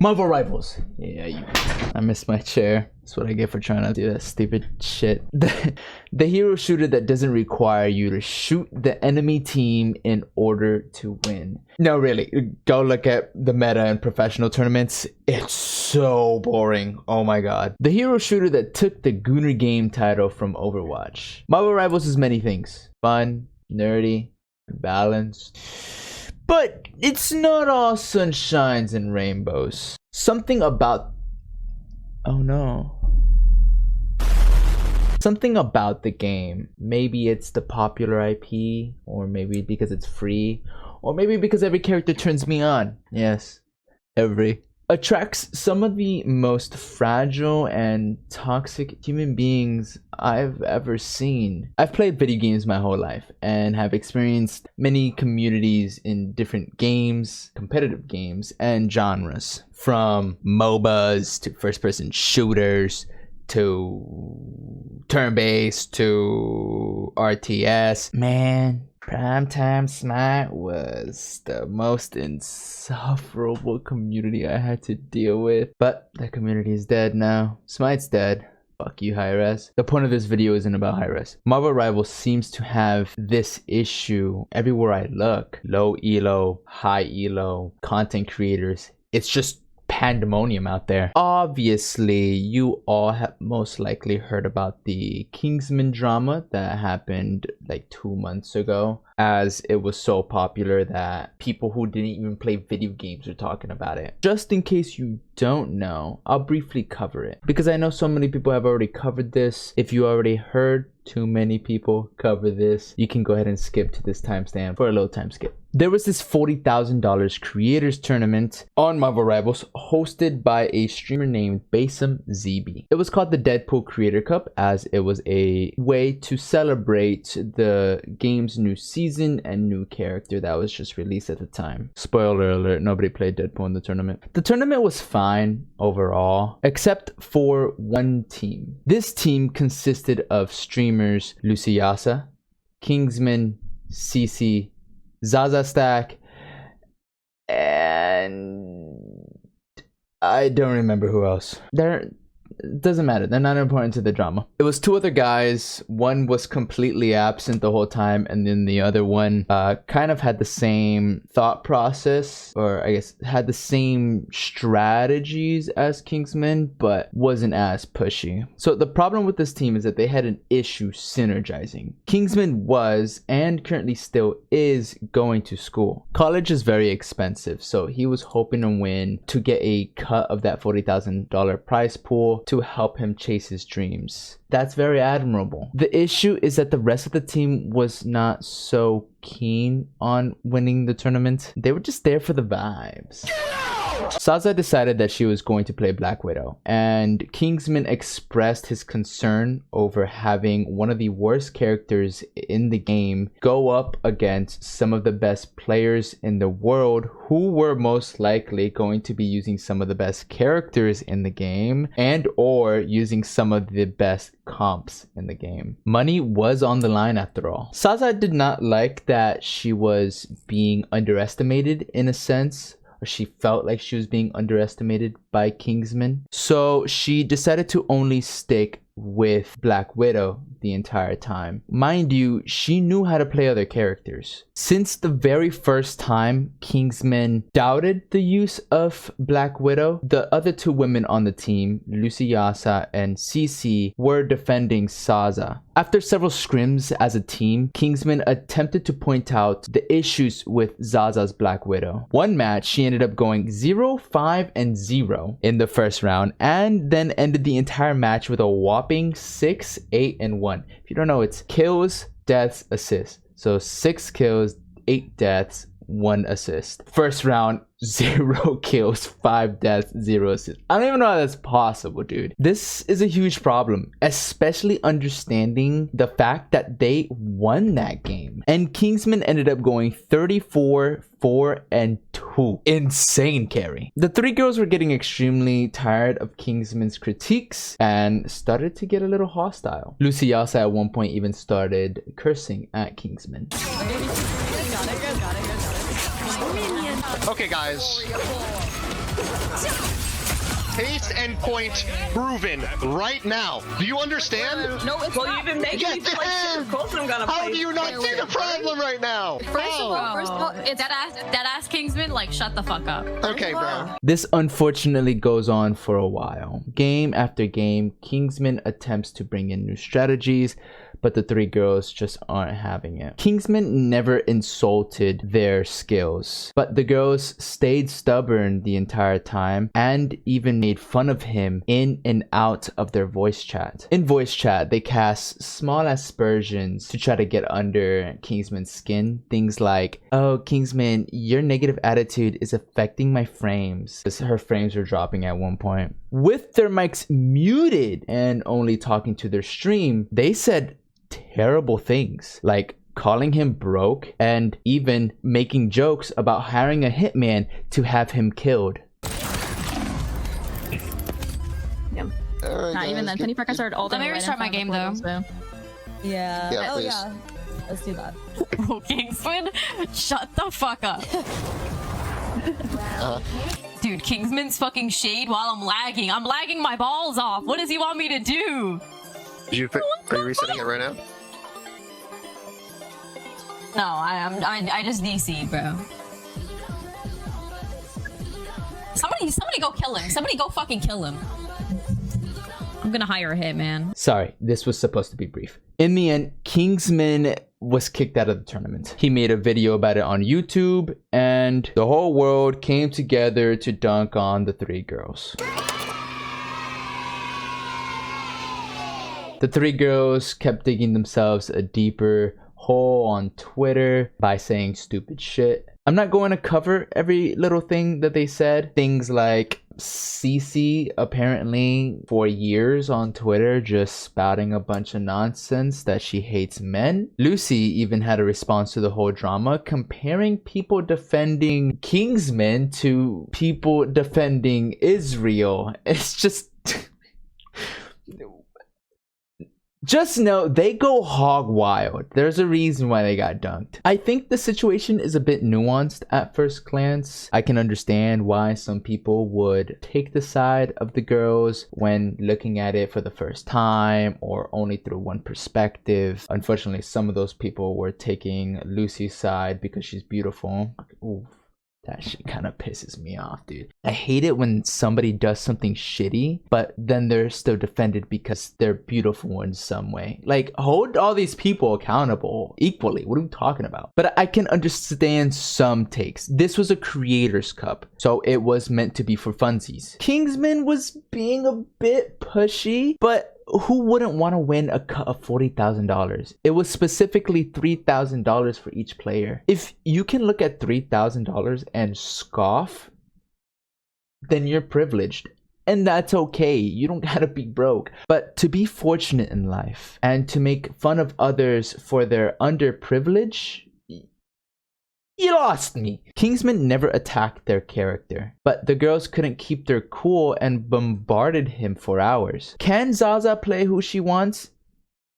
Marvel Rivals. Yeah, I missed my chair. That's what I get for trying to do that stupid shit. The hero shooter that doesn't require you to shoot the enemy team in order to win. No, really, go look at the meta in professional tournaments. It's so boring. Oh my god. The hero shooter that took the Gooner game title from Overwatch. Marvel Rivals is many things. Fun, nerdy, balanced. But it's not all sunshines and rainbows. Something about... Oh no. Something about the game. Maybe it's the popular IP, or maybe because it's free, or maybe because every character turns me on. Yes, every. Attracts some of the most fragile and toxic human beings I've ever seen. I've played video games my whole life and have experienced many communities in different games, competitive games, and genres. From MOBAs to first-person shooters to turn-based to RTS. Man, Primetime Smite was the most insufferable community I had to deal with. But that community is dead now. Smite's dead. Fuck you, Hi-Res. The point of this video isn't about Hi-Res. Marvel Rivals seems to have this issue everywhere I look. Low elo, high elo, content creators. It's just pandemonium out there. Obviously, you all have most likely heard about the Kingsmen drama that happened like 2 months ago, as it was so popular that people who didn't even play video games are talking about it. Just in case you don't know, I'll briefly cover it because I know so many people have already covered this. If you already heard too many people cover this, you can go ahead and skip to this timestamp for a little time skip. There was this $40,000 creators tournament on Marvel Rivals hosted by a streamer named Basem ZB. It was called the Deadpool Creator Cup as it was a way to celebrate the game's new season and new character that was just released at the time. Spoiler alert, nobody played Deadpool in the tournament. The tournament was fine overall, except for one team. This team consisted of streamers Luciyasa, Kingsman, Cece, Zazzastack, and I don't remember who else. Doesn't matter, they're not important to the drama. It was two other guys. One was completely absent the whole time, and then the other one kind of had the same thought process, or I guess had the same strategies as Kingsman, but wasn't as pushy. So the problem with this team is that they had an issue synergizing. Kingsman was, and currently still is, going to school. College is very expensive, so he was hoping to win to get a cut of that $40,000 prize pool to help him chase his dreams. That's very admirable. The issue is that the rest of the team was not so keen on winning the tournament. They were just there for the vibes. Saza decided that she was going to play Black Widow, and Kingsman expressed his concern over having one of the worst characters in the game go up against some of the best players in the world who were most likely going to be using some of the best characters in the game and or using some of the best comps in the game. Money was on the line after all. Saza did not like that she was being underestimated in a sense, or she felt like she was being underestimated by Kingsman. So she decided to only stick with Black Widow the entire time. Mind you, she knew how to play other characters. Since the very first time Kingsman doubted the use of Black Widow, the other two women on the team, Luciyasa and Cece, were defending Saza. After several scrims as a team, Kingsman attempted to point out the issues with Zaza's Black Widow. One match, she ended up going 0-5-0 in the first round, and then ended the entire match with a whopping 6-8-1. If you don't know, it's kills, deaths, assists. So 6 kills, 8 deaths, 1 assist. First round, 0 kills, 5 deaths, 0 assists. I don't even know how that's possible, dude. This is a huge problem, especially understanding the fact that they won that game. And Kingsman ended up going 34-4-2. Insane carry. The three girls were getting extremely tired of Kingsman's critiques and started to get a little hostile. Luciyasa at one point even started cursing at Kingsman. Okay, guys. Case and point proven right now. Do you understand? No, it's not. You've been making me play shit. Of course I'm gonna play. How do you not see the problem right now? First of all, it's That ass Kingsman, like, shut the fuck up. Okay, bro. This unfortunately goes on for a while. Game after game, Kingsman attempts to bring in new strategies, but the three girls just aren't having it. Kingsman never insulted their skills, but the girls stayed stubborn the entire time and even made fun of him in and out of their voice chat. In voice chat, they cast small aspersions to try to get under Kingsman's skin. Things like, "Oh, Kingsman, your negative attitude is affecting my frames." Because her frames were dropping at one point. With their mics muted and only talking to their stream, they said terrible things like calling him broke and even making jokes about hiring a hitman to have him killed. not even then. Penny Park, I started all the Let me restart my game though. Yeah. Yeah, Oh please. yeah. Let's do that. Oh, Kingsman, shut the fuck up. Dude, Kingsman's fucking shade while I'm lagging. I'm lagging my balls off. What does he want me to do? Are you resetting it right now? No, I just DC'd, bro. Somebody go kill him. Somebody go fucking kill him. I'm gonna hire a hitman. Sorry, this was supposed to be brief. In the end, Kingsman was kicked out of the tournament. He made a video about it on YouTube, and the whole world came together to dunk on the three girls. The three girls kept digging themselves a deeper hole on Twitter by saying stupid shit. I'm not going to cover every little thing that they said. Things like Cece apparently for years on Twitter just spouting a bunch of nonsense that she hates men. Lucy even had a response to the whole drama, comparing people defending Kingsmen to people defending Israel. It's just... Just know they go hog wild. There's a reason why they got dunked. I think the situation is a bit nuanced at first glance. I can understand why some people would take the side of the girls when looking at it for the first time or only through one perspective. Unfortunately, some of those people were taking Lucy's side because she's beautiful. Ooh. That shit kind of pisses me off, dude. I hate it when somebody does something shitty, but then they're still defended because they're beautiful in some way. Like, hold all these people accountable equally. What are we talking about? But I can understand some takes. This was a creators cup, so it was meant to be for funsies. Kingsman was being a bit pushy, but who wouldn't want to win a cut of $40,000? It was specifically $3,000 for each player. If you can look at $3,000 and scoff, then you're privileged. And that's okay. You don't gotta be broke. But to be fortunate in life and to make fun of others for their underprivilege, you lost me. Kingsman never attacked their character, but the girls couldn't keep their cool and bombarded him for hours. Can Zaza play who she wants?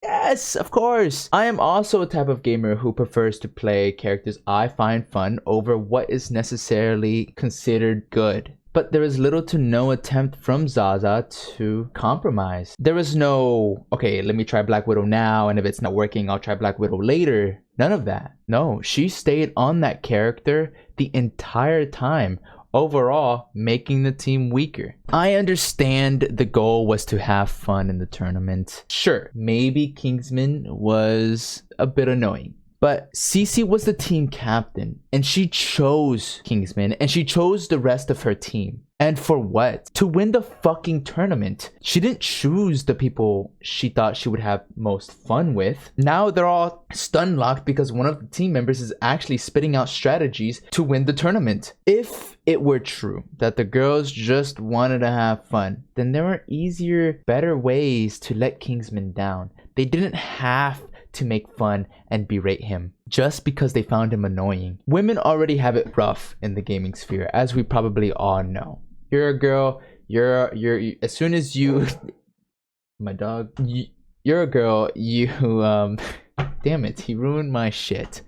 Yes, of course. I am also a type of gamer who prefers to play characters I find fun over what is necessarily considered good. But there is little to no attempt from Zaza to compromise. There was no, okay, let me try Black Widow now, and if it's not working, I'll try Black Widow later. None of that. No, she stayed on that character the entire time, overall making the team weaker. I understand the goal was to have fun in the tournament. Sure, maybe Kingsman was a bit annoying. But Cece was the team captain, and she chose Kingsman, and she chose the rest of her team. And for what? To win the fucking tournament. She didn't choose the people she thought she would have most fun with. Now they're all stun locked because one of the team members is actually spitting out strategies to win the tournament. If it were true that the girls just wanted to have fun, then there were easier, better ways to let Kingsman down. They didn't have to make fun and berate him just because they found him annoying. Women already have it rough in the gaming sphere, as we probably all know. You're a girl, you're as soon as you my dog, you're a girl, you damn it, he ruined my shit.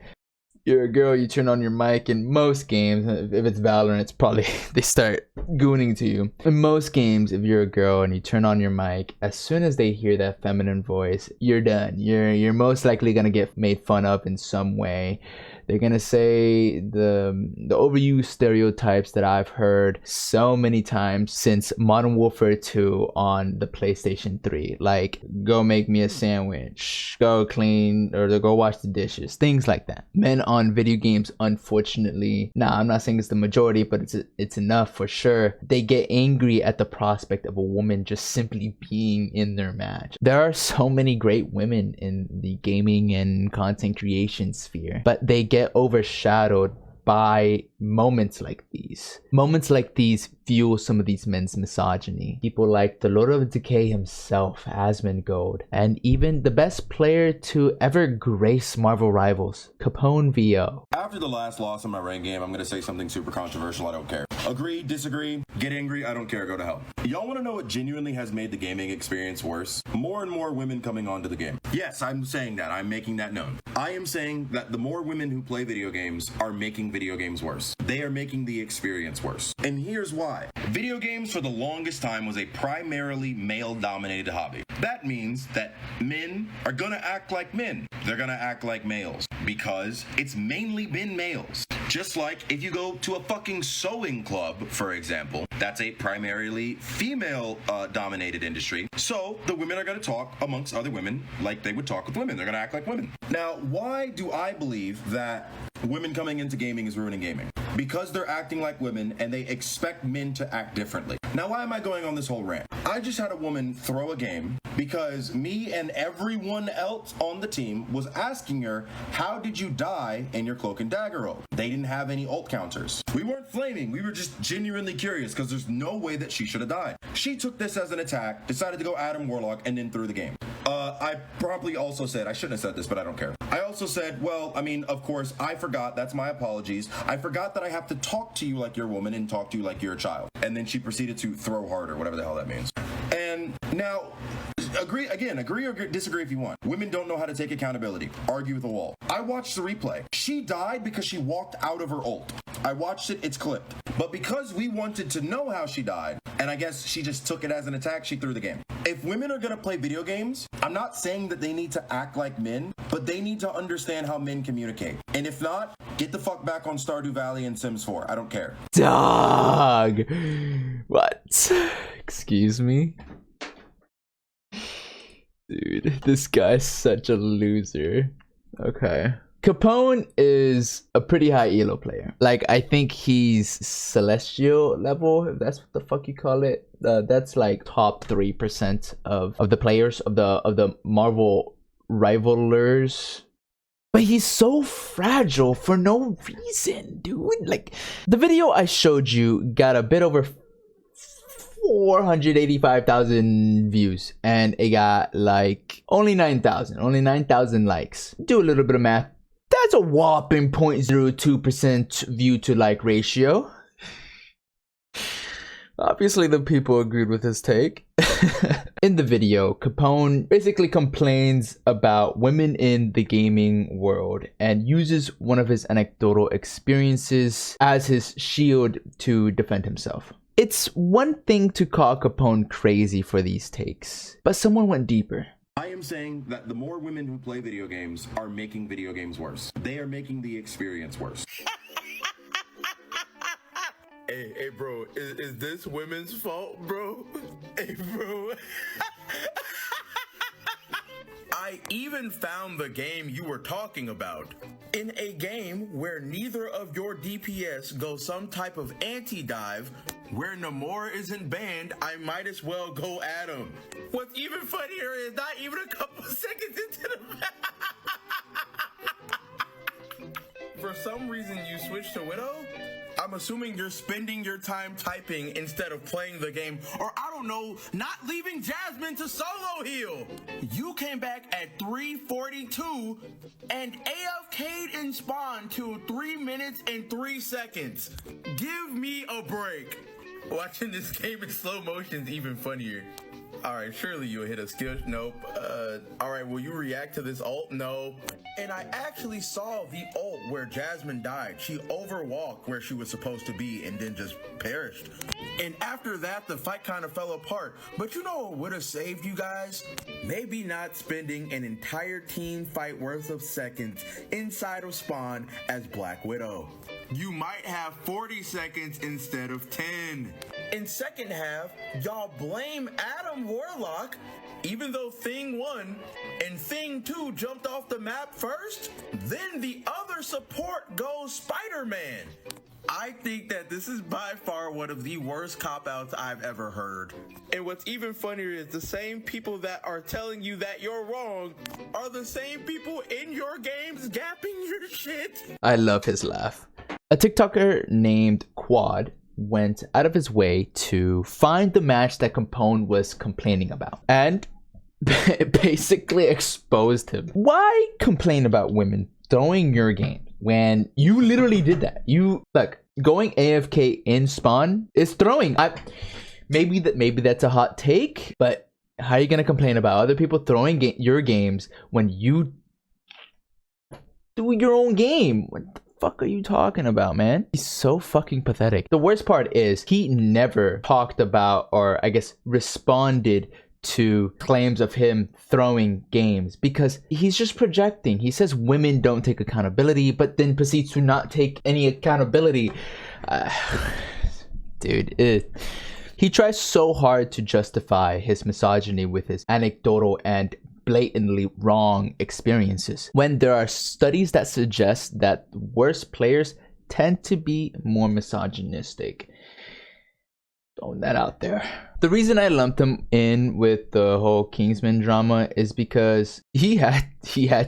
you're a girl, you turn on your mic. In most games, if it's Valorant, it's probably they start gooning to you. In most games, if you're a girl and you turn on your mic, as soon as they hear that feminine voice, you're done. You're most likely gonna get made fun of in some way. They're gonna say the overused stereotypes that I've heard so many times since Modern Warfare 2 on the PlayStation 3. Like, go make me a sandwich, go clean, or go wash the dishes, things like that. Men on video games, unfortunately, I'm not saying it's the majority, but it's enough for sure. They get angry at the prospect of a woman just simply being in their match. There are so many great women in the gaming and content creation sphere, but they get overshadowed by moments like these. Moments like these fuel some of these men's misogyny. People like the Lord of Decay himself, Asmongold, and even the best player to ever grace Marvel Rivals, CaponeVO. After the last loss in my ranked game, I'm gonna say something super controversial. I don't care. Agree, disagree, get angry, I don't care, go to hell. Y'all wanna know what genuinely has made the gaming experience worse? More and more women coming onto the game. Yes, I'm saying that. I'm making that known. I am saying that the more women who play video games are making video games worse. They are making the experience worse. And here's why. Video games for the longest time was a primarily male-dominated hobby. That means that men are gonna act like men. They're gonna act like males because it's mainly been males. Just like if you go to a fucking sewing club, for example, that's a primarily female dominated industry. So the women are gonna talk amongst other women like they would talk with women. They're gonna act like women. Now, why do I believe that women coming into gaming is ruining gaming? Because they're acting like women and they expect men to act differently. Now, why am I going on this whole rant? I just had a woman throw a game because me and everyone else on the team was asking her, how did you die in your cloak and dagger ult? They didn't have any ult counters. We weren't flaming, we were just genuinely curious because there's no way that she should have died. She took this as an attack, decided to go Adam Warlock, and then threw the game. I probably also said, I shouldn't have said this, but I don't care. I also said, well, I mean, of course, I forgot, that's my apologies. I forgot that I have to talk to you like you're a woman and talk to you like you're a child. And then she proceeded to throw harder, whatever the hell that means. And now, agree or disagree if you want. Women don't know how to take accountability. Argue with a wall. I watched the replay. She died because she walked out of her ult. I watched it, it's clipped. But because we wanted to know how she died, and I guess she just took it as an attack, she threw the game. If women are gonna play video games, I'm not saying that they need to act like men, but they need to understand how men communicate. And if not, get the fuck back on Stardew Valley and Sims 4. I don't care. Dog. What? Excuse me? Dude, this guy's such a loser. Okay. Capone is a pretty high elo player. Like, I think he's celestial level, if that's what the fuck you call it. That's like top 3% of the players of the Marvel rivalers. But he's so fragile for no reason, dude. Like, the video I showed you got a bit over 485,000 views, and it got like only 9,000 likes. Do a little bit of math. That's a whopping 0.02% view to like ratio. Obviously, the people agreed with his take. In the video, Capone basically complains about women in the gaming world and uses one of his anecdotal experiences as his shield to defend himself. It's one thing to call Capone crazy for these takes, but someone went deeper. I am saying that the more women who play video games are making video games worse. They are making the experience worse. Hey, bro, is this women's fault, bro? Hey, bro. I even found the game you were talking about. In a game where neither of your DPS go some type of anti-dive, where Namor isn't banned, I might as well go at him. What's even funnier is not even a couple seconds into the match. For some reason you switched to Widow? I'm assuming you're spending your time typing instead of playing the game, or I don't know, not leaving Jasmine to solo heal. You came back at 3:42 and AFK'd in spawn to 3 minutes and 3 seconds. Give me a break. Watching this game in slow motion is even funnier. All right, surely you'll hit a skill. Nope. All right, will you react to this ult? No. And I actually saw the ult where Jasmine died. She overwalked where she was supposed to be and then just perished. And after that, the fight kind of fell apart. But you know what would have saved you guys? Maybe not spending an entire team fight worth of seconds inside of spawn as Black Widow. You might have 40 seconds instead of 10. In second half, y'all blame Adam Warlock, even though Thing 1 and Thing 2 jumped off the map first. Then the other support goes Spider-Man. I think that this is by far one of the worst cop-outs I've ever heard. And what's even funnier is the same people that are telling you that you're wrong are the same people in your games gapping your shit. I love his laugh. A TikToker named Quad went out of his way to find the match that Capone was complaining about and basically exposed him. Why complain about women throwing your game when you literally did that? You look, going AFK in spawn is throwing. Maybe that's a hot take, but how are you gonna complain about other people throwing your games when you do your own game? What the fuck are you talking about, man? He's so fucking pathetic. The worst part is he never talked about, or I guess responded to claims of him throwing games, because he's just projecting. He says women don't take accountability, but then proceeds to not take any accountability. Dude, he tries so hard to justify his misogyny with his anecdotal and blatantly wrong experiences, when there are studies that suggest that worse players tend to be more misogynistic. Throwing that out there. The reason I lumped him in with the whole Kingsmen drama is because he had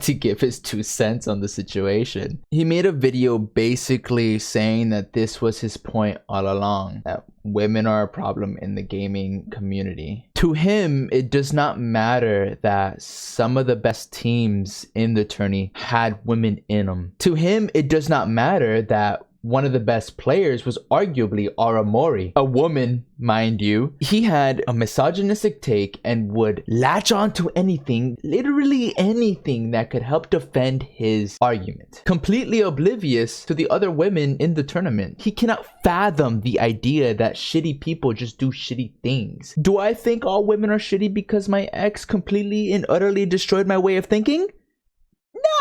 to give his 2 cents on the situation. He made a video basically saying that this was his point all along, that women are a problem in the gaming community. To him, it does not matter that some of the best teams in the tourney had women in them. To him, it does not matter that one of the best players was arguably Aramori, a woman, mind you. He had a misogynistic take and would latch on to anything, literally anything that could help defend his argument, completely oblivious to the other women in the tournament. He cannot fathom the idea that shitty people just do shitty things. Do I think all women are shitty because my ex completely and utterly destroyed my way of thinking?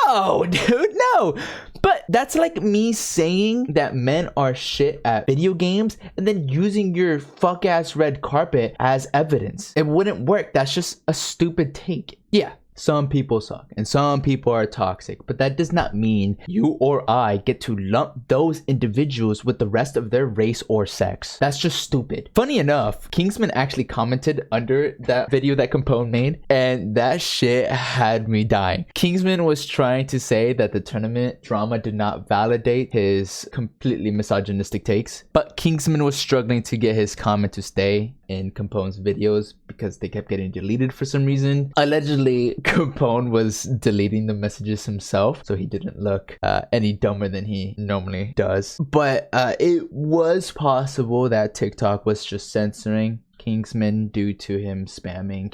No, dude, no. But that's like me saying that men are shit at video games and then using your fuck ass red carpet as evidence. It wouldn't work. That's just a stupid take. Yeah, some people suck and some people are toxic, but that does not mean you or I get to lump those individuals with the rest of their race or sex. That's just stupid. Funny enough, Kingsman actually commented under that video that Capone made, and that shit had me dying. Kingsman was trying to say that the tournament drama did not validate his completely misogynistic takes, but Kingsman was struggling to get his comment to stay in Capone's videos because they kept getting deleted for some reason. Allegedly, Capone was deleting the messages himself, so he didn't look any dumber than he normally does. But it was possible that TikTok was just censoring Kingsman due to him spamming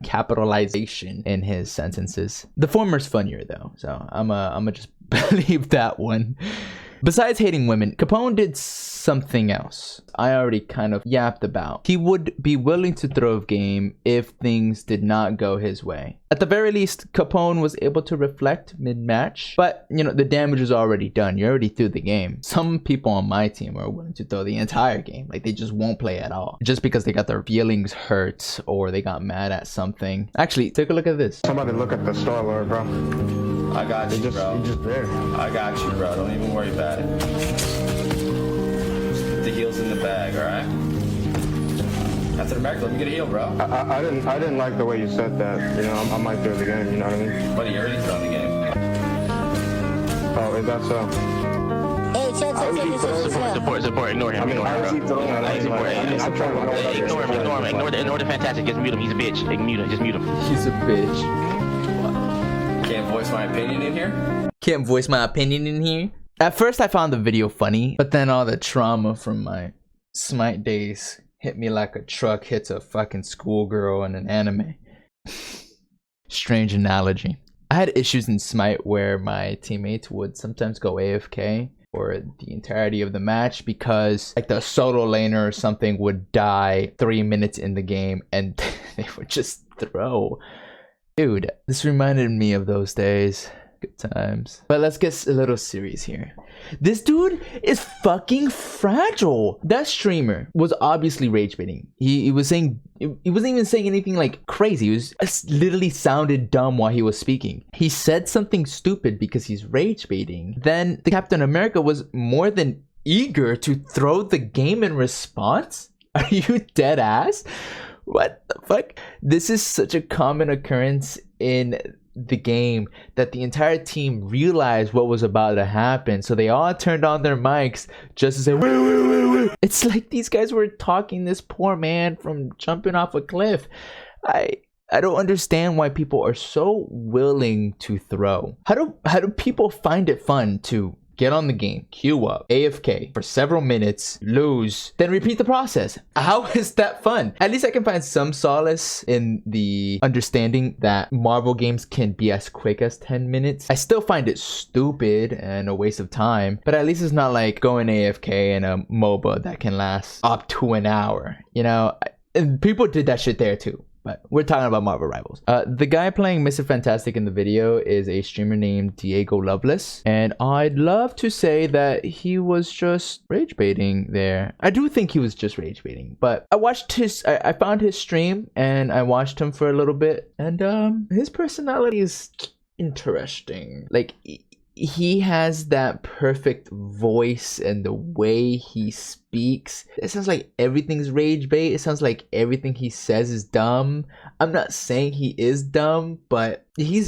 capitalization in his sentences. The former's funnier though, so I'm just believe that one. Besides hating women, Capone did something else I already kind of yapped about. He would be willing to throw a game if things did not go his way. At the very least, Capone was able to reflect mid-match, but you know, the damage is already done. You're already through the game. Some people on my team are willing to throw the entire game. Like, they just won't play at all just because they got their feelings hurt or they got mad at something. Actually, take a look at this. Somebody look at the Star Lord, bro. I got you, bro. He's just there. I got you, bro. Don't even worry about it. The heel's in the bag, all right? After the back, let me get a heal, bro. I didn't like the way you said that. You know, I might throw the game. You know what I mean? Buddy, you already thrown the game. Oh, is that so? Hey, support. Ignore him. Ignore the fantastic. Just mute him. He's a bitch. Just mute him. He's a bitch. Can't voice my opinion in here? Can't voice my opinion in here? At first I found the video funny, but then all the trauma from my Smite days hit me like a truck hits a fucking schoolgirl in an anime. Strange analogy. I had issues in Smite where my teammates would sometimes go AFK for the entirety of the match because like the solo laner or something would die 3 minutes in the game and they would just throw. Dude, this reminded me of those days. Good times. But let's get a little serious here. This dude is fucking fragile. That streamer was obviously rage baiting. He was saying, he wasn't even saying anything like crazy. He was literally sounded dumb while he was speaking. He said something stupid because he's rage baiting. Then the Captain America was more than eager to throw the game in response. Are you dead ass? What the fuck? This is such a common occurrence in the game that the entire team realized what was about to happen, so they all turned on their mics just to say wait. It's like these guys were talking this poor man from jumping off a cliff. I don't understand why people are so willing to throw. How do people find it fun to get on the game, queue up, AFK for several minutes, lose, then repeat the process? How is that fun? At least I can find some solace in the understanding that Marvel games can be as quick as 10 minutes. I still find it stupid and a waste of time, but at least it's not like going AFK in a MOBA that can last up to an hour. You know, and people did that shit there too. But we're talking about Marvel Rivals. The guy playing Mr. Fantastic in the video is a streamer named Diego Loveless. And I'd love to say that he was just rage baiting there. I do think he was just rage baiting. But I found his stream and I watched him for a little bit. And his personality is interesting. Like, he has that perfect voice and the way he speaks. It sounds like everything's rage bait. It sounds like everything he says is dumb. I'm not saying he is dumb, but he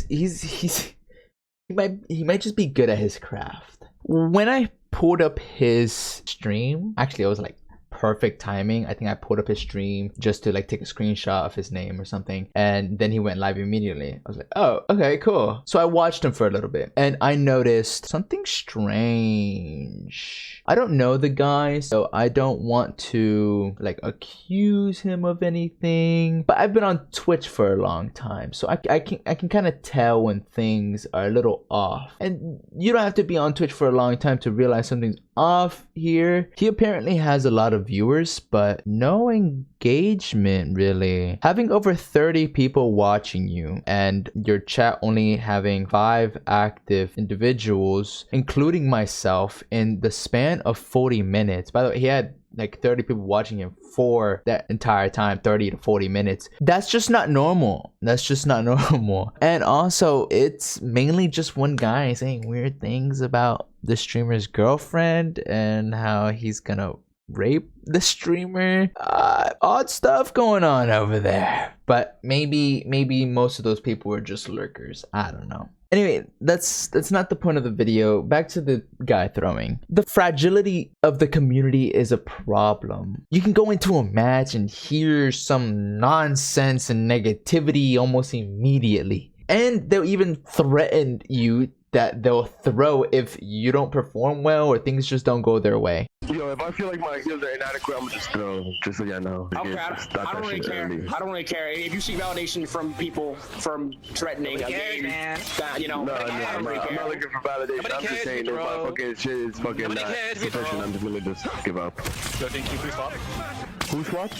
might just be good at his craft. When I pulled up his stream, actually I was like, perfect timing. I think I pulled up his stream just to like take a screenshot of his name or something, and then he went live immediately. I was like, oh, okay, cool. So I watched him for a little bit and I noticed something strange. I don't know the guy, so I don't want to like accuse him of anything, but I've been on Twitch for a long time, so I can kind of tell when things are a little off. And you don't have to be on Twitch for a long time to realize something's off here. He apparently has a lot of viewers, but no engagement really. Having over 30 people watching you and your chat only having 5 active individuals, including myself, in the span of 40 minutes. By the way, he had like 30 people watching him for that entire time, 30 to 40 minutes. That's just not normal. That's just not normal. And also, it's mainly just one guy saying weird things about the streamer's girlfriend and how he's gonna rape the streamer. Odd stuff going on over there. But maybe most of those people were just lurkers. I don't know. Anyway, that's not the point of the video. Back to the guy throwing. The fragility of the community is a problem. You can go into a match and hear some nonsense and negativity almost immediately. And they'll even threaten you that they'll throw if you don't perform well or things just don't go their way. Yo, if I feel like my heals are inadequate, I'm gonna just throw, just so y'all know. Okay, I don't really care. I don't really care. If you see validation from people from threatening a game, that, you know, no, I'm not looking for validation. I'm just saying if my fucking shit is fucking not sufficient, I'm just gonna just give up. Yo, can you please swap? Who swap?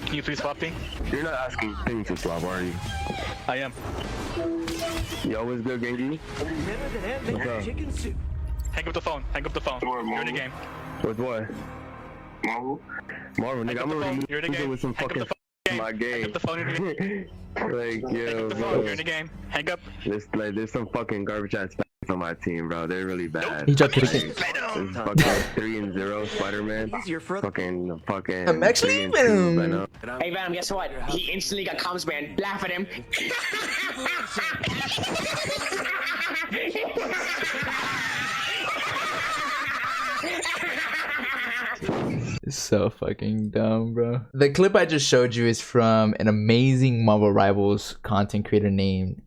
Can you please swap me? You're not asking things to swap, are you? I am. Yo, what's good, Gengi? What's up? Hang up the phone. Hang up the phone. You're in the game. With what? Marvel, nigga, I'm already moving with some fucking my game. Hang up the phone. You're in the game. Like, yo, bro. You're in the game. Hang up. There's some fucking garbage ass on my team, bro. They're really bad. He dropped it again. It's fucking 3-0 Spider-Man. Fucking. I'm actually Venom. Hey Venom, guess what? He instantly got comms banned. Laugh at him. It's so fucking dumb, bro. The clip I just showed you is from an amazing Marvel Rivals content creator named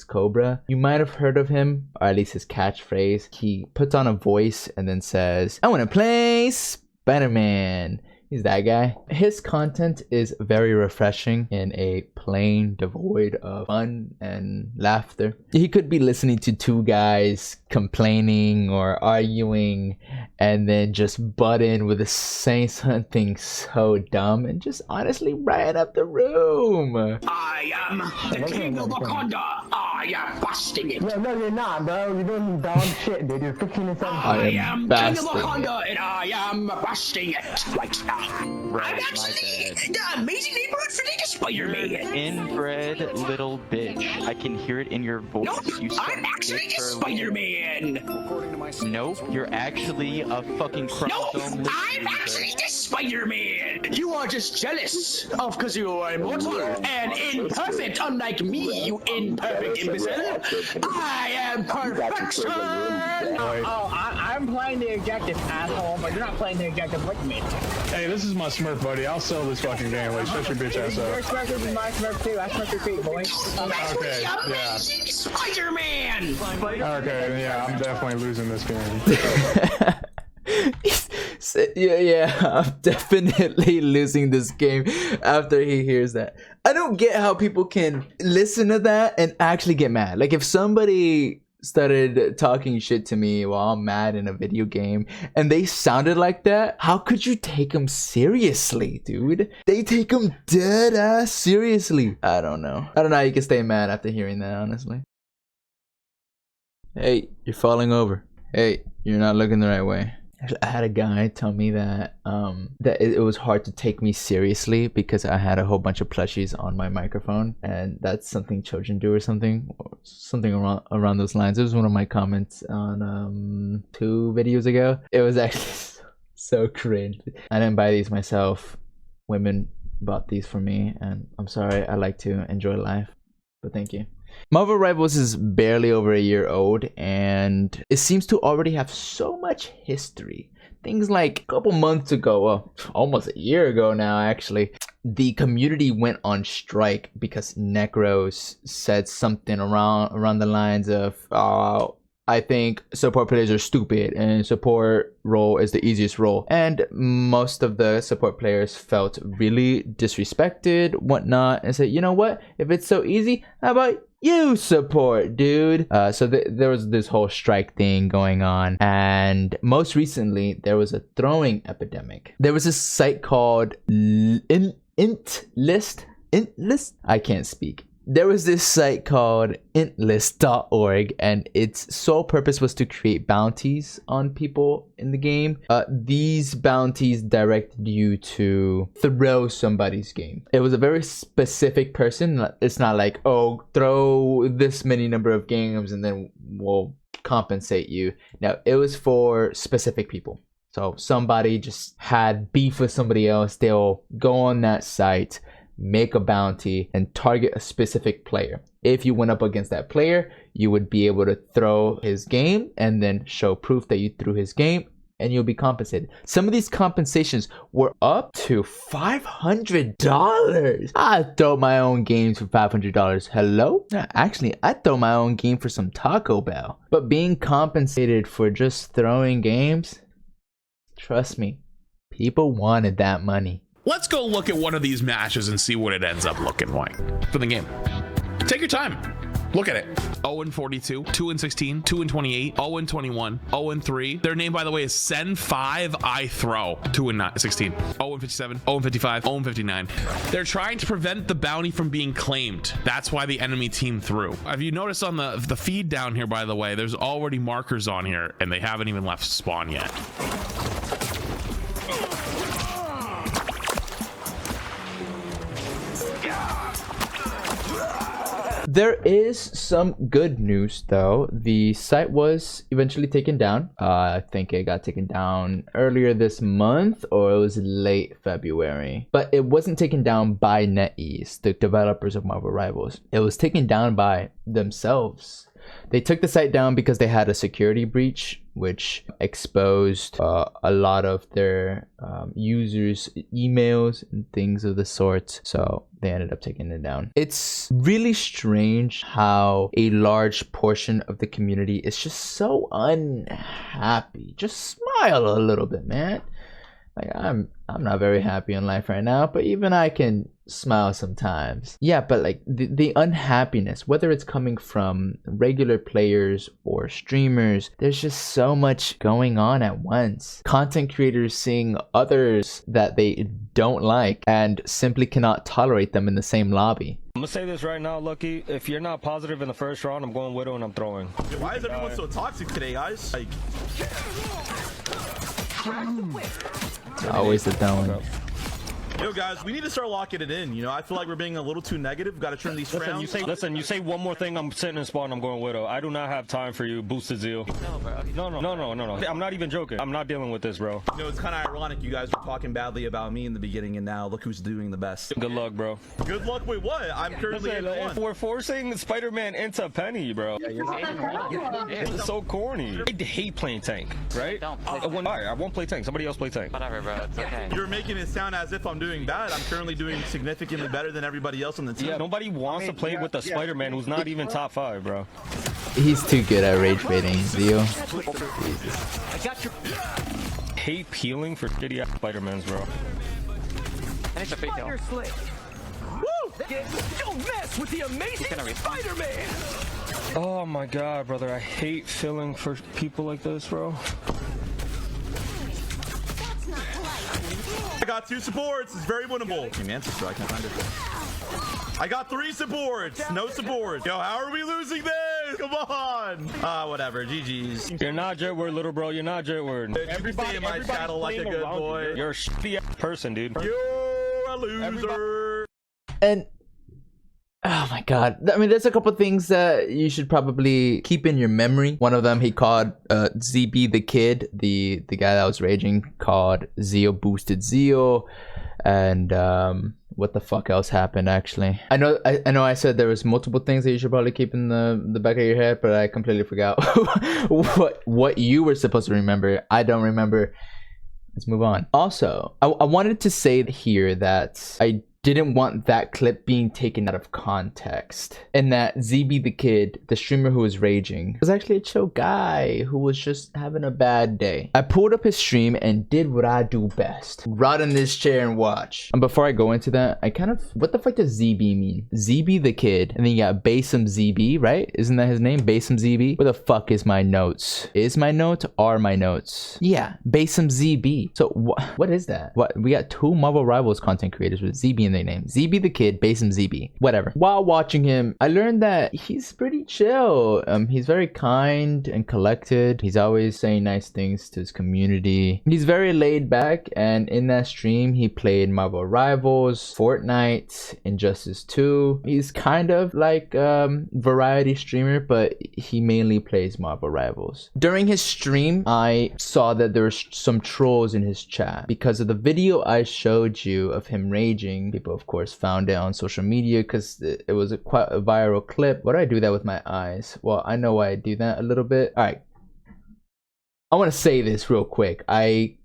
Cobra. You might have heard of him, or at least his catchphrase. He puts on a voice and then says, I want to play Spider-Man. He's that guy. His content is very refreshing in a plain devoid of fun and laughter. He could be listening to two guys complaining or arguing and then just butt in with saying something so dumb and just honestly brighten up the room. I am the king of Wakanda. I am busting it. Yeah, no, you're not, bro. You're doing dumb shit, dude. You're fixing this up. I am king of Wakanda, and I am busting it right now. I'm actually the amazing neighborhood Freaking Spider-Man. Inbred little bitch. I can hear it in your voice. Nope, I'm actually the Spider-Man. Nope, you're actually a fucking chromosome. Nope, I'm actually the Spider-Man. You are just jealous of because you are immortal and imperfect, unlike me, you imperfect imbecile. I am perfection. I'm playing the objective, asshole, but you're not playing the objective with me. Hey, this is my Smurf buddy. I'll sell this fucking game. Like, shut your bitch ass Your up. Smurf is my Smurf too. I Smurf your feet, boy. Okay, yeah. Spider-Man. Okay, yeah, I'm definitely losing this game. Yeah, I'm definitely losing this game after he hears that. I don't get how people can listen to that and actually get mad. Like, if somebody started talking shit to me while I'm mad in a video game and they sounded like that, how could you take them seriously, dude? They take them dead ass seriously. I don't know how you can stay mad after hearing that, honestly. Hey, you're falling over. Hey, you're not looking the right way. Actually, I had a guy tell me that it was hard to take me seriously because I had a whole bunch of plushies on my microphone, and that's something children do or something around those lines. It was one of my comments on 2 videos ago. It was actually so cringe. I didn't buy these myself. Women bought these for me, and I'm sorry. I like to enjoy life, but thank you. Marvel Rivals is barely over a year old, and it seems to already have so much history. Things like a couple months ago, well, almost a year ago now actually, the community went on strike because Necros said something around the lines of, I think support players are stupid and support role is the easiest role. And most of the support players felt really disrespected, whatnot, and said, you know what? If it's so easy, how about you support, dude? So there was this whole strike thing going on. And most recently, there was a throwing epidemic. There was this site called Intlist. I can't speak. There was this site called intlist.org, and its sole purpose was to create bounties on people in the game. These bounties directed you to throw somebody's game. It was a very specific person. It's not like, oh, throw this many number of games and then we'll compensate you. No, it was for specific people. So somebody just had beef with somebody else, they'll go on that site, make a bounty, and target a specific player. If you went up against that player, you would be able to throw his game and then show proof that you threw his game, and you'll be compensated. Some of these compensations were up to $500. I throw my own games for $500. Hello? Actually, I throw my own game for some Taco Bell. But being compensated for just throwing games, trust me, people wanted that money. Let's go look at one of these matches and see what it ends up looking like for the game. Take your time. Look at it. 0-42, 2-16, 2-28, 0-21, 0-3. Their name, by the way, is Send 5 I Throw. 2-16, 0-57, 0-55, 0-59. They're trying to prevent the bounty from being claimed. That's why the enemy team threw. Have you noticed on the feed down here, by the way, there's already markers on here, and they haven't even left spawn yet. There is some good news though. The site was eventually taken down. I think it got taken down earlier this month, or it was late February. But it wasn't taken down by NetEase, the developers of Marvel Rivals. It was taken down by themselves. They took the site down because they had a security breach, which exposed a lot of their users' emails and things of the sort. So they ended up taking it down. It's really strange how a large portion of the community is just so unhappy. Just smile a little bit, man. Like I'm not very happy in life right now, but even I can smile sometimes. Yeah, but like the unhappiness, whether it's coming from regular players or streamers, there's just so much going on at once. Content creators seeing others that they don't like and simply cannot tolerate them in the same lobby. I'm gonna say this right now, Lucky. If you're not positive in the first round, I'm going Widow and I'm throwing. Why is everyone so toxic today, guys? Like, It's always the down. yo, guys, we need to start locking it in. You know, I feel like we're being a little too negative. Got to trim these rounds. You say one more thing, I'm sitting in spawn, I'm going Widow. I do not have time for you, boosted zeal. No. I'm not even joking. I'm not dealing with this, bro. You know, it's kind of ironic. You guys were talking badly about me in the beginning, and now look who's doing the best. Good luck, bro. Good luck with what? I'm currently at one. If we're forcing Spider-Man into Penny, bro. This is so corny. I hate playing tank, right? I won't play tank. Somebody else play tank. Whatever, bro. It's okay. You're making it sound as if I'm doing bad. I'm currently doing significantly better than everybody else on the team. Yeah, nobody wants to play with the Spider-Man who's not even top 5, bro. He's too good at rage baiting, Zio. I got your hate peeling for shitty ass Spider-Mans, bro. I need to fake kill. Don't mess with the amazing Spider-Man! Oh my god, brother. I hate filling for people like this, bro. I got 2 supports. It's very winnable. I can't find it. I got 3 supports. No supports. Yo, how are we losing this? Come on. Whatever. GG's. You're not Jetward, little bro. You're not Jetward. Everybody in my channel like a good boy. You're a shitty ass person, dude. You're a loser. And oh my god, I mean, there's a couple things that you should probably keep in your memory. One of them, he called ZBTheKid, the guy that was raging, called Zio boosted Zio. And what the fuck else happened actually? I know I said there was multiple things that you should probably keep in the back of your head, but I completely forgot what you were supposed to remember. I don't remember. Let's move on. Also, I wanted to say here that I didn't want that clip being taken out of context, and that ZBTheKid, the streamer who was raging, was actually a chill guy who was just having a bad day. I pulled up his stream and did what I do best: rot in this chair and watch. And before I go into that, what the fuck does ZB mean? ZBTheKid, and then you got Basim ZB, right? Isn't that his name? Basim ZB? Where the fuck is my notes? Is my note? Are my notes? Yeah, Basim ZB. So what is that? What, we got 2 Marvel Rivals content creators with ZB in their name. ZBTheKid, Basim ZB, whatever. While watching him, I learned that he's pretty chill. He's very kind and collected. He's always saying nice things to his community. He's very laid back, and in that stream, he played Marvel Rivals, Fortnite, Injustice 2. He's kind of like variety streamer, but he mainly plays Marvel Rivals. During his stream, I saw that there were some trolls in his chat because of the video I showed you of him raging. People, of course, found it on social media because it was quite a viral clip. Why do I do that with my eyes? Well, I know why I do that a little bit. All right, I want to say this real quick. I've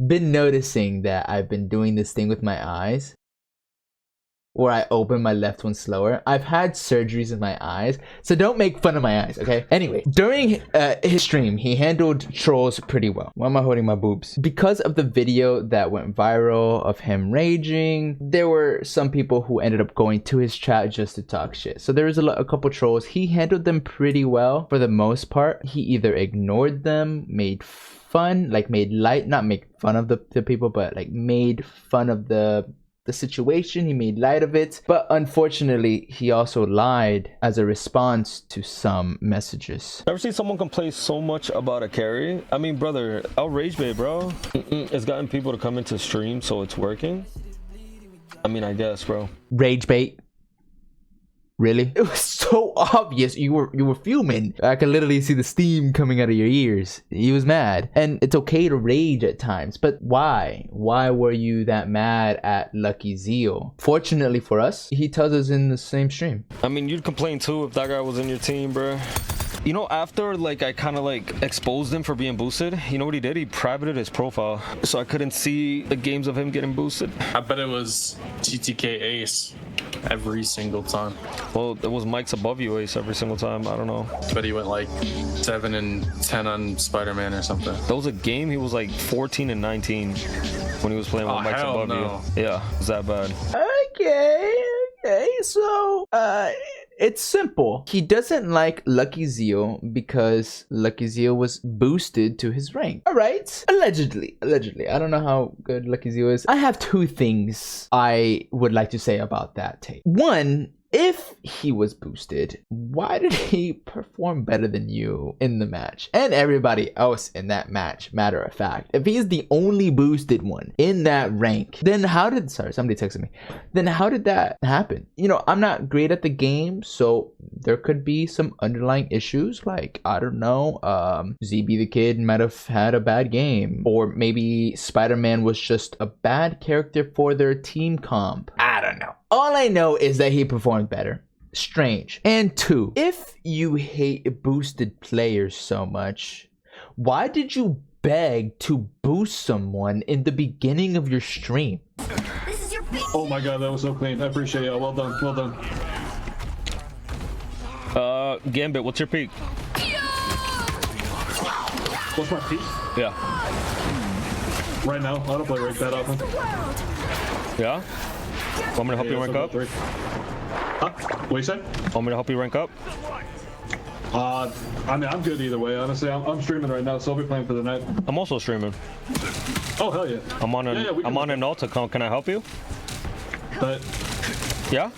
been noticing that I've been doing this thing with my eyes where I open my left one slower. I've had surgeries in my eyes, so don't make fun of my eyes, okay? Anyway, during his stream, he handled trolls pretty well. Why am I holding my boobs? Because of the video that went viral of him raging, there were some people who ended up going to his chat just to talk shit. So there was a couple trolls. He handled them pretty well for the most part. He either ignored them, made fun, like made light, not make fun of the people, but like made fun of the situation. He made light of it, but unfortunately he also lied as a response to some messages. Ever seen someone complain so much about a carry? I mean, brother, I'll rage bait, bro. It's gotten people to come into stream, so it's working. I mean, I guess, bro. Rage bait? Really? It was so obvious. You were fuming. I could literally see the steam coming out of your ears. He was mad. And it's okay to rage at times, but why? Why were you that mad at Lucky Zio? Fortunately for us, he tells us in the same stream. I mean, you'd complain too if that guy was in your team, bro. You know, after like I kind of like exposed him for being boosted, you know what he did? He privated his profile, so I couldn't see the games of him getting boosted. I bet it was TTK Ace every single time. Well, it was MikesAboveU Ace every single time. I don't know. But he went like 7 and 10 on Spider-Man or something. That was a game. He was like 14 and 19 when he was playing with MikesAboveU. No. Yeah, it was that bad. Okay, so it's simple. He doesn't like Luciyasa because Luciyasa was boosted to his rank. All right, allegedly. I don't know how good Luciyasa is. I have two things I would like to say about that take. One, if he was boosted, why did he perform better than you in the match and everybody else in that match? Matter of fact, if he's the only boosted one in that rank, then how did, sorry, somebody texted me, then how did that happen? You know, I'm not great at the game, so there could be some underlying issues, like, I don't know, ZBTheKid might have had a bad game, or maybe Spider-Man was just a bad character for their team comp. I don't know. All I know is that he performed better. Strange. And two, if you hate boosted players so much, why did you beg to boost someone in the beginning of your stream? Oh my god, that was so clean. I appreciate it. Well done, well done. Gambit, what's your peak? What's my peak? Yeah. Right now, I don't play rank that often. Yeah? Want me to help you rank up? Huh? What you say? Want me to help you rank up? I mean, I'm good either way, honestly. I'm streaming right now, so I'll be playing for the night. I'm also streaming. Oh, hell yeah. I'm on an, I'm on an alt account. Can I help you? But... Yeah?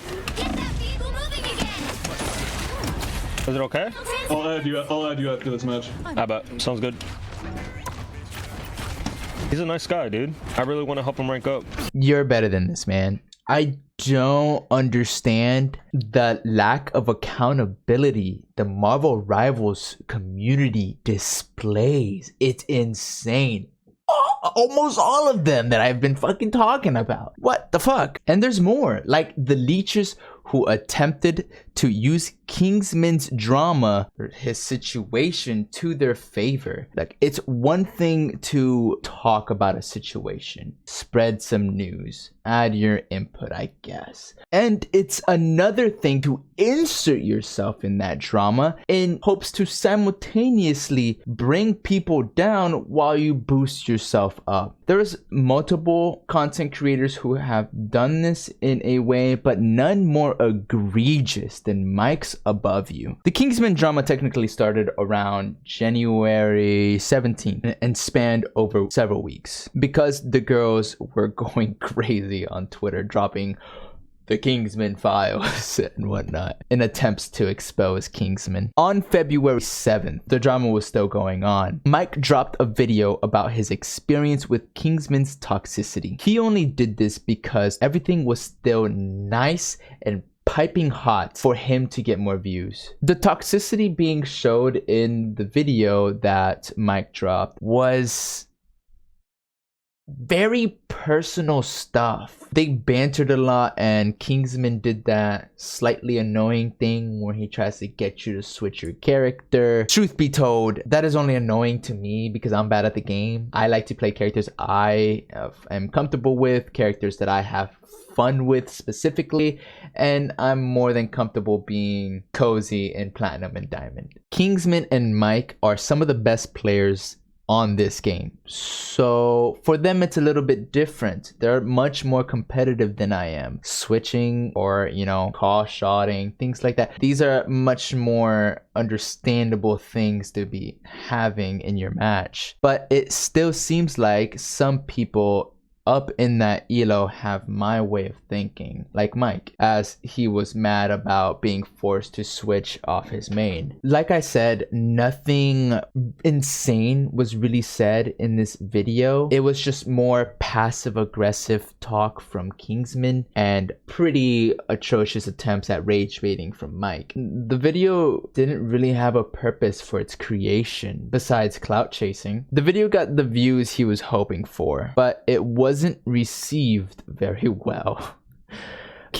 Is it okay? I'll add you after this match. I bet. Sounds good. He's a nice guy, dude. I really want to help him rank up. You're better than this, man. I don't understand the lack of accountability the Marvel Rivals community displays. It's insane. Almost all of them that I've been fucking talking about. What the fuck? And there's more, like the leeches who attempted to use Kingsman's drama, or his situation, to their favor. Like, it's one thing to talk about a situation, spread some news, add your input, I guess. And it's another thing to insert yourself in that drama in hopes to simultaneously bring people down while you boost yourself up. There's multiple content creators who have done this in a way, but none more egregious than MikesAboveU. The Kingsmen Drama technically started around January 17th and spanned over several weeks because the girls were going crazy on Twitter, dropping the Kingsman files and whatnot in attempts to expose Kingsman. On February 7th, the drama was still going on. Mike dropped a video about his experience with Kingsman's toxicity. He only did this because everything was still nice and piping hot for him to get more views. The toxicity being showed in the video that Mike dropped was very personal stuff. They bantered a lot, and Kingsman did that slightly annoying thing where he tries to get you to switch your character. Truth be told, that is only annoying to me because I'm bad at the game. I like to play characters I am comfortable with, characters that I have fun with specifically, and I'm more than comfortable being cozy in Platinum and Diamond. Kingsman and Mike are some of the best players on this game, so for them it's a little bit different. They're much more competitive than I am. Switching or, you know, call shotting, things like that, these are much more understandable things to be having in your match. But it still seems like some people up in that elo have my way of thinking, like Mike, as he was mad about being forced to switch off his main. Like I said, nothing insane was really said in this video. It was just more passive aggressive talk from Kingsman and pretty atrocious attempts at rage baiting from Mike. The video didn't really have a purpose for its creation besides clout chasing. The video got the views he was hoping for, but it wasn't received very well.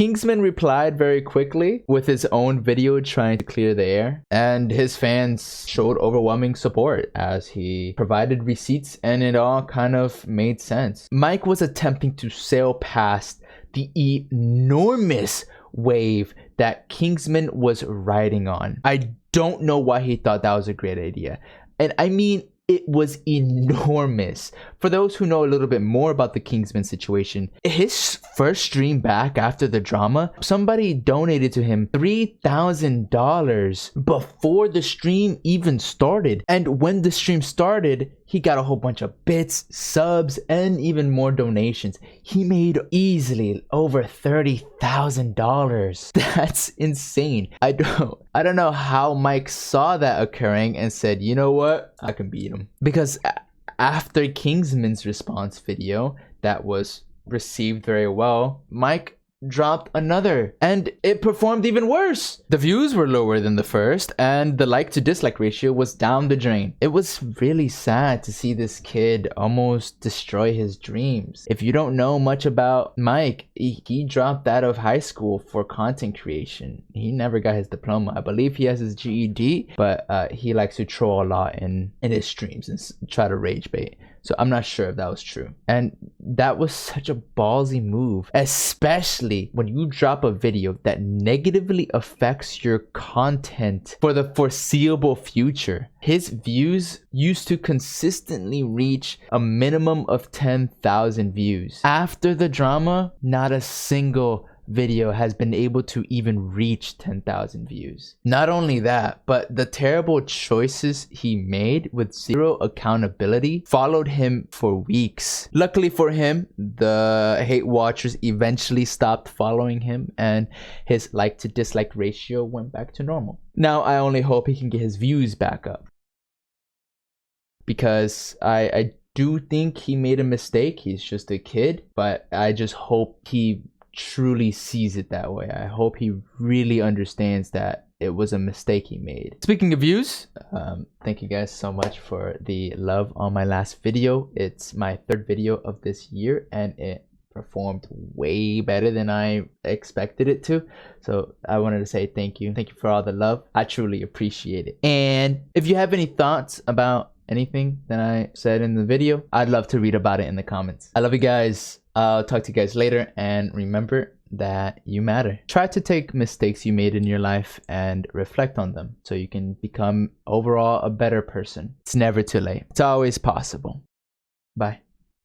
Kingsman replied very quickly with his own video trying to clear the air, and his fans showed overwhelming support as he provided receipts, and it all kind of made sense. Mike was attempting to sail past the enormous wave that Kingsman was riding on. I don't know why he thought that was a great idea. And I mean, it was enormous. For those who know a little bit more about the Kingsman situation, his first stream back after the drama, somebody donated to him $3,000 before the stream even started. And when the stream started, he got a whole bunch of bits, subs, and even more donations. He made easily over $30,000. That's insane. I don't know how Mike saw that occurring and said, you know what? I can beat him. Because after Kingsman's response video that was received very well, Mike dropped another, and it performed even worse. The views were lower than the first, and the like to dislike ratio was down the drain. It was really sad to see this kid almost destroy his dreams. If you don't know much about Mike, he dropped out of high school for content creation. He never got his diploma. I believe he has his GED, but he likes to troll a lot in his streams and try to rage bait. So I'm not sure if that was true. And that was such a ballsy move, especially when you drop a video that negatively affects your content for the foreseeable future. His views used to consistently reach a minimum of 10,000 views. After the drama, not a single video has been able to even reach 10,000 views. Not only that, but the terrible choices he made with zero accountability followed him for weeks. Luckily for him, the hate watchers eventually stopped following him and his like to dislike ratio went back to normal. Now I only hope he can get his views back up, because I do think he made a mistake. He's just a kid, but I just hope he truly sees it that way. I hope he really understands that it was a mistake he made. Speaking of views, thank you guys so much for the love on my last video. It's my third video of this year and it performed way better than I expected it to. So I wanted to say thank you. Thank you for all the love. I truly appreciate it. And if you have any thoughts about anything that I said in the video, I'd love to read about it in the comments. I love you guys. I'll talk to you guys later, and remember that you matter. Try to take mistakes you made in your life and reflect on them so you can become overall a better person. It's never too late. It's always possible. Bye.